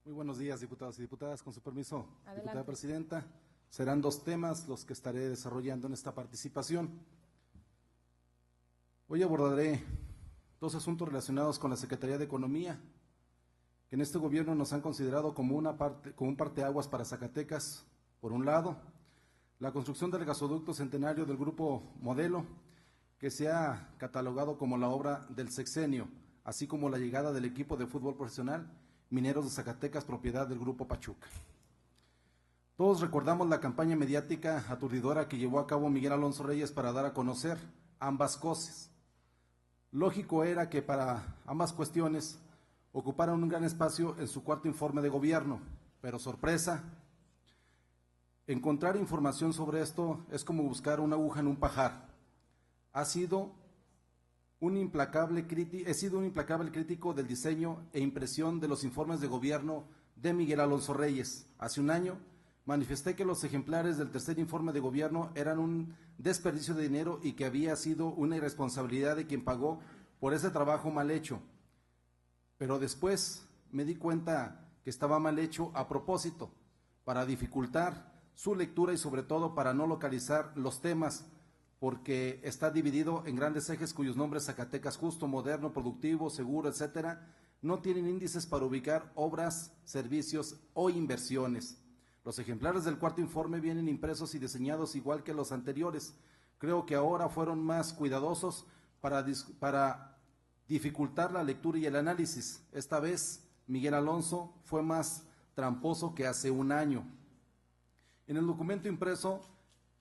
Muy buenos días, diputados y diputadas. Con su permiso, Adelante. diputada presidenta, serán dos temas los que estaré desarrollando en esta participación. Hoy abordaré dos asuntos relacionados con la Secretaría de Economía, que en este gobierno nos han considerado como un parteaguas para Zacatecas. Por un lado, la construcción del gasoducto centenario del Grupo Modelo, que se ha catalogado como la obra del sexenio, así como la llegada del equipo de fútbol profesional Mineros de Zacatecas, propiedad del Grupo Pachuca. Todos recordamos la campaña mediática aturdidora que llevó a cabo Miguel Alonso Reyes para dar a conocer ambas cosas. Lógico era que para ambas cuestiones ocuparan un gran espacio en su cuarto informe de gobierno, pero sorpresa, encontrar información sobre esto es como buscar una aguja en un pajar. He sido un implacable crítico del diseño e impresión de los informes de gobierno de Miguel Alonso Reyes. Hace un año manifesté que los ejemplares del tercer informe de gobierno eran un desperdicio de dinero y que había sido una irresponsabilidad de quien pagó por ese trabajo mal hecho. Pero después me di cuenta que estaba mal hecho a propósito, para dificultar su lectura y sobre todo para no localizar los temas, porque está dividido en grandes ejes cuyos nombres Zacatecas justo, moderno, productivo, seguro, etcétera, no tienen índices para ubicar obras, servicios o inversiones. Los ejemplares del cuarto informe vienen impresos y diseñados igual que los anteriores. Creo que ahora fueron más cuidadosos para dificultar la lectura y el análisis. Esta vez Miguel Alonso fue más tramposo que hace un año. En el documento impreso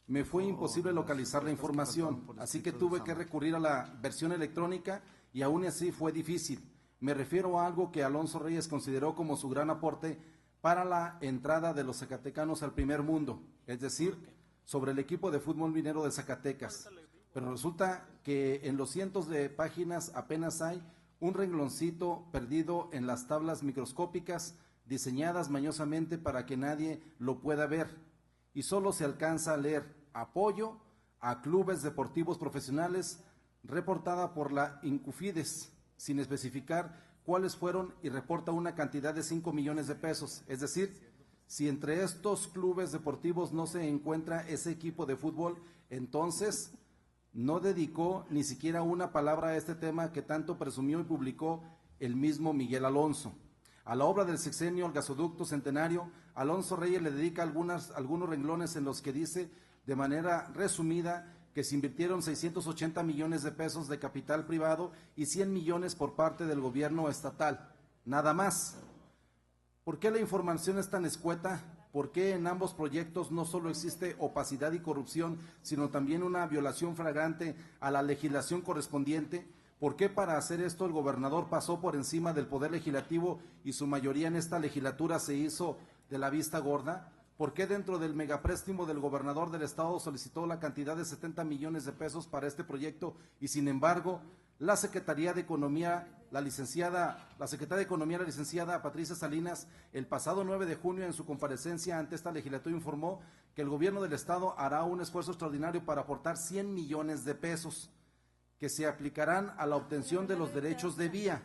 me fue imposible localizar la información, así que tuve que recurrir a la versión electrónica y aún así fue difícil. Me refiero a algo que Alonso Reyes consideró como su gran aporte para la entrada de los zacatecanos al primer mundo, es decir, sobre el equipo de fútbol minero de Zacatecas. Pero resulta que en los cientos de páginas apenas hay un rengloncito perdido en las tablas microscópicas diseñadas mañosamente para que nadie lo pueda ver. Y solo se alcanza a leer apoyo a clubes deportivos profesionales reportada por la Incufides, sin especificar cuáles fueron y reporta una cantidad de 5 millones de pesos. Es decir, si entre estos clubes deportivos no se encuentra ese equipo de fútbol, entonces no dedicó ni siquiera una palabra a este tema que tanto presumió y publicó el mismo Miguel Alonso. A la obra del sexenio, el gasoducto centenario, Alonso Reyes le dedica algunos renglones en los que dice de manera resumida que se invirtieron 680 millones de pesos de capital privado y 100 millones por parte del gobierno estatal. Nada más. ¿Por qué la información es tan escueta? ¿Por qué en ambos proyectos no solo existe opacidad y corrupción, sino también una violación flagrante a la legislación correspondiente? ¿Por qué para hacer esto el gobernador pasó por encima del Poder Legislativo y su mayoría en esta legislatura se hizo de la vista gorda? ¿Por qué dentro del megapréstimo del gobernador del estado solicitó la cantidad de 70 millones de pesos para este proyecto y sin embargo la Secretaría de Economía, la Secretaria de Economía, la licenciada Patricia Salinas, el pasado 9 de junio en su comparecencia ante esta legislatura informó que el gobierno del estado hará un esfuerzo extraordinario para aportar 100 millones de pesos que se aplicarán a la obtención de los derechos de vía?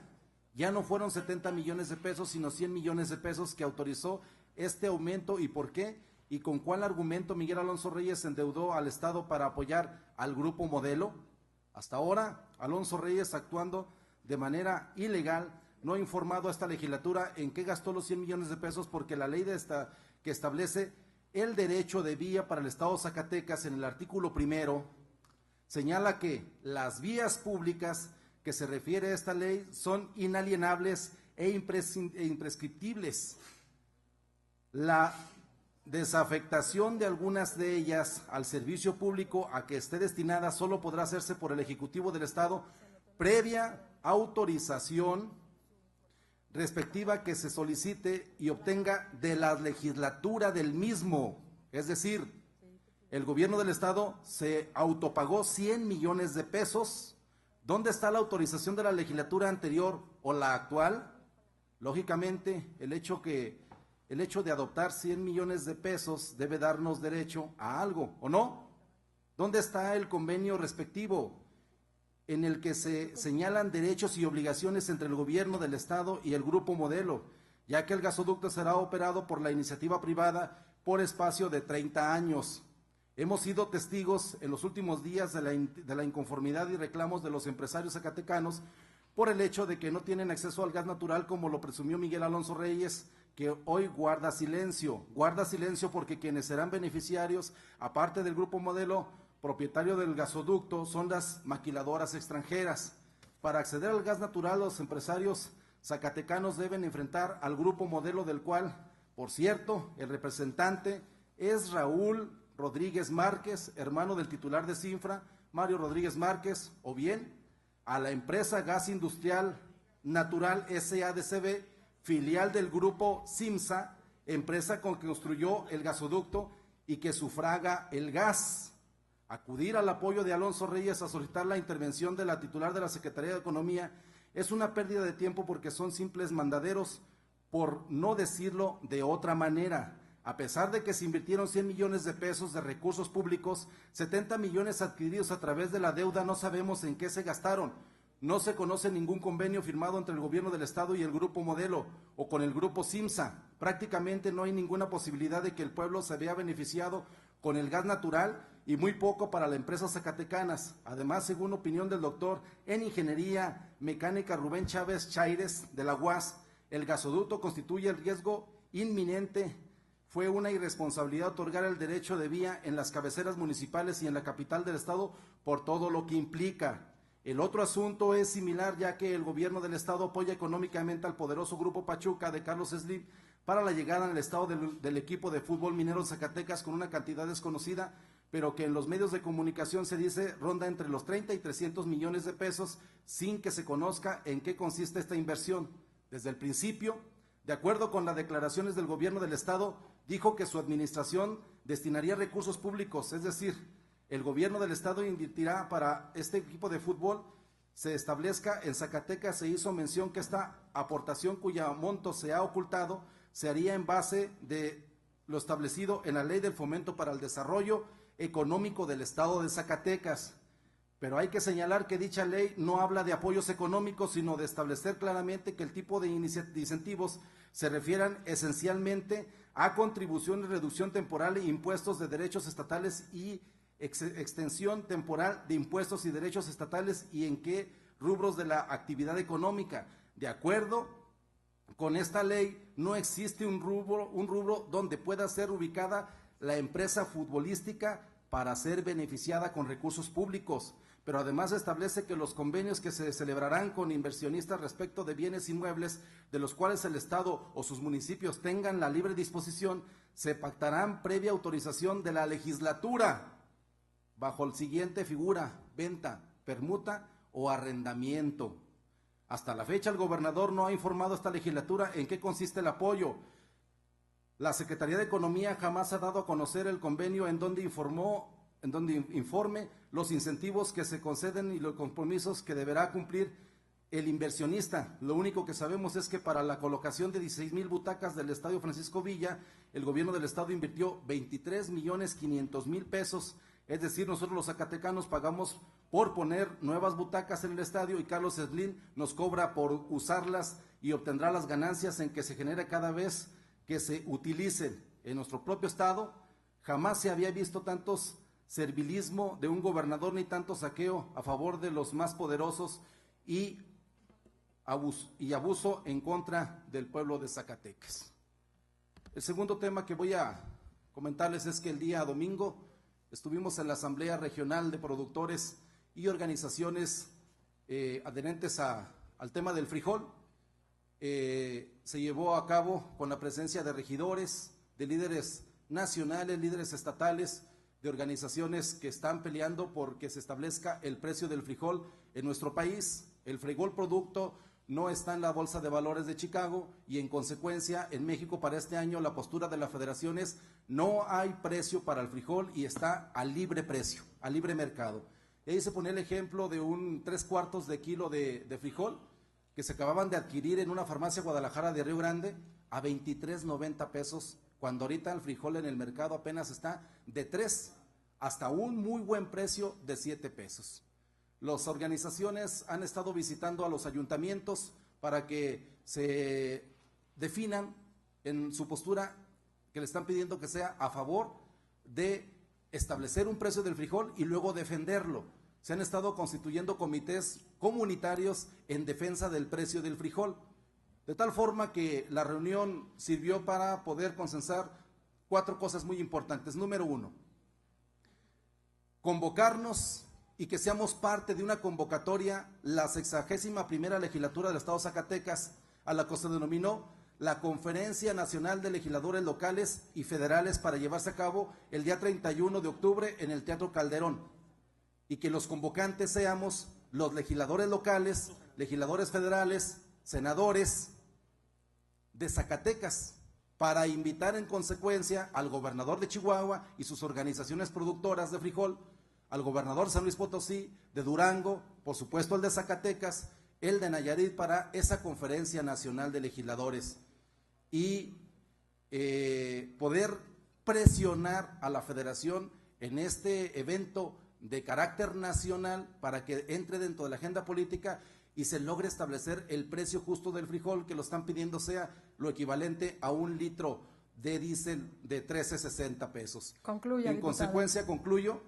Ya no fueron 70 millones de pesos, sino 100 millones de pesos que autorizó este aumento. ¿Y por qué? ¿Y con cuál argumento Miguel Alonso Reyes endeudó al Estado para apoyar al Grupo Modelo? Hasta ahora, Alonso Reyes, actuando de manera ilegal, no ha informado a esta legislatura en qué gastó los 100 millones de pesos, porque la ley que establece el derecho de vía para el Estado de Zacatecas, en el artículo 1, señala que las vías públicas que se refiere a esta ley son inalienables e imprescriptibles. La desafectación de algunas de ellas al servicio público a que esté destinada solo podrá hacerse por el Ejecutivo del Estado previa autorización respectiva que se solicite y obtenga de la legislatura del mismo. Es decir, el gobierno del estado se autopagó 100 millones de pesos. ¿Dónde está la autorización de la legislatura anterior o la actual? Lógicamente, el hecho de adoptar 100 millones de pesos debe darnos derecho a algo, ¿o no? ¿Dónde está el convenio respectivo en el que se señalan derechos y obligaciones entre el gobierno del estado y el Grupo Modelo? ya que el gasoducto será operado por la iniciativa privada por espacio de 30 años. Hemos sido testigos en los últimos días de la inconformidad y reclamos de los empresarios zacatecanos por el hecho de que no tienen acceso al gas natural, como lo presumió Miguel Alonso Reyes, que hoy guarda silencio porque quienes serán beneficiarios, aparte del Grupo Modelo, propietario del gasoducto, son las maquiladoras extranjeras. Para acceder al gas natural, los empresarios zacatecanos deben enfrentar al Grupo Modelo, del cual, por cierto, el representante es Raúl Rodríguez Márquez, hermano del titular de Cinfra, Mario Rodríguez Márquez, o bien a la empresa Gas Industrial Natural SADCB, filial del grupo CIMSA, empresa con que construyó el gasoducto y que sufraga el gas. Acudir al apoyo de Alonso Reyes a solicitar la intervención de la titular de la Secretaría de Economía es una pérdida de tiempo, porque son simples mandaderos, por no decirlo de otra manera. A pesar de que se invirtieron 100 millones de pesos de recursos públicos, 70 millones adquiridos a través de la deuda, no sabemos en qué se gastaron. No se conoce ningún convenio firmado entre el gobierno del estado y el Grupo Modelo o con el Grupo CIMSA. Prácticamente no hay ninguna posibilidad de que el pueblo se vea beneficiado con el gas natural, y muy poco para las empresas zacatecanas. Además, según opinión del doctor en Ingeniería Mecánica Rubén Chávez Chaires de la UAS, el gasoducto constituye el riesgo inminente. Fue una irresponsabilidad otorgar el derecho de vía en las cabeceras municipales y en la capital del estado, por todo lo que implica. El otro asunto es similar, ya que el gobierno del estado apoya económicamente al poderoso Grupo Pachuca de Carlos Slim para la llegada al estado del equipo de fútbol Mineros Zacatecas, con una cantidad desconocida, pero que en los medios de comunicación se dice ronda entre los 30 y 300 millones de pesos, sin que se conozca en qué consiste esta inversión. Desde el principio, de acuerdo con las declaraciones del gobierno del estado, dijo que su administración destinaría recursos públicos, es decir, el gobierno del estado invertirá para este equipo de fútbol se establezca en Zacatecas. Se hizo mención que esta aportación, cuya monto se ha ocultado, se haría en base de lo establecido en la Ley del Fomento para el Desarrollo Económico del Estado de Zacatecas. Pero hay que señalar que dicha ley no habla de apoyos económicos, sino de establecer claramente que el tipo de incentivos se refieran esencialmente a contribución y reducción temporal e impuestos de derechos estatales y extensión temporal de impuestos y derechos estatales, y en qué rubros de la actividad económica. De acuerdo con esta ley, no existe un rubro donde pueda ser ubicada la empresa futbolística para ser beneficiada con recursos públicos, pero además establece que los convenios que se celebrarán con inversionistas respecto de bienes inmuebles de los cuales el Estado o sus municipios tengan la libre disposición, se pactarán previa autorización de la legislatura, bajo la siguiente figura: venta, permuta o arrendamiento. Hasta la fecha, el gobernador no ha informado a esta legislatura en qué consiste el apoyo. La Secretaría de Economía jamás ha dado a conocer el convenio en donde informe los incentivos que se conceden y los compromisos que deberá cumplir el inversionista. Lo único que sabemos es que para la colocación de 16,000 butacas del Estadio Francisco Villa, el gobierno del estado invirtió 23,500,000 pesos. Es decir, nosotros los zacatecanos pagamos por poner nuevas butacas en el estadio, y Carlos Slim nos cobra por usarlas y obtendrá las ganancias en que se genera cada vez que se utilicen. En nuestro propio estado jamás se había visto tantos servilismo de un gobernador, ni tanto saqueo a favor de los más poderosos y abuso en contra del pueblo de Zacatecas. El segundo tema que voy a comentarles es que el día domingo estuvimos en la Asamblea Regional de Productores y Organizaciones adherentes al tema del frijol. Se llevó a cabo con la presencia de regidores, de líderes nacionales, líderes estatales, de organizaciones que están peleando por que se establezca el precio del frijol en nuestro país. El frijol producto no está en la Bolsa de Valores de Chicago, y en consecuencia en México para este año la postura de la federación es: no hay precio para el frijol y está a libre precio, a libre mercado. Y ahí se pone el ejemplo de un 3/4 de kilo de frijol que se acababan de adquirir en una farmacia Guadalajara de Río Grande a 23.90 pesos, cuando ahorita el frijol en el mercado apenas está de 3 hasta un muy buen precio de 7 pesos. Las organizaciones han estado visitando a los ayuntamientos para que se definan en su postura que le están pidiendo que sea a favor de establecer un precio del frijol y luego defenderlo. Se han estado constituyendo comités comunitarios en defensa del precio del frijol, de tal forma que la reunión sirvió para poder consensar 4 cosas muy importantes. Número 1, convocarnos y que seamos parte de una convocatoria, la 61ª legislatura del Estado de Zacatecas, a la que se denominó la Conferencia Nacional de Legisladores Locales y Federales, para llevarse a cabo el día 31 de octubre en el Teatro Calderón, y que los convocantes seamos los legisladores locales, legisladores federales, senadores de Zacatecas, para invitar en consecuencia al gobernador de Chihuahua y sus organizaciones productoras de frijol, al gobernador de San Luis Potosí, de Durango, por supuesto el de Zacatecas, el de Nayarit, para esa Conferencia Nacional de Legisladores, y poder presionar a la federación en este evento de carácter nacional para que entre dentro de la agenda política y se logre establecer el precio justo del frijol, que lo están pidiendo sea lo equivalente a 1 litro de diésel de 13.60 pesos. Concluya, en diputado. consecuencia, concluyo,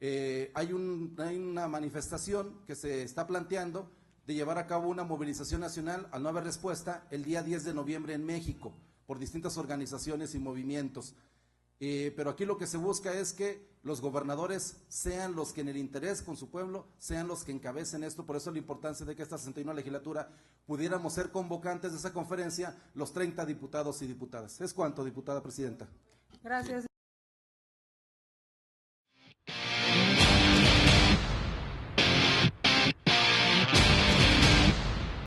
hay una manifestación que se está planteando de llevar a cabo una movilización nacional al no haber respuesta el día 10 de noviembre en México por distintas organizaciones y movimientos. Pero aquí lo que se busca es que los gobernadores sean los que en el interés con su pueblo, sean los que encabecen esto. Por eso la importancia de que esta 61 legislatura pudiéramos ser convocantes de esa conferencia, los 30 diputados y diputadas. ¿Es cuánto, diputada presidenta? Gracias.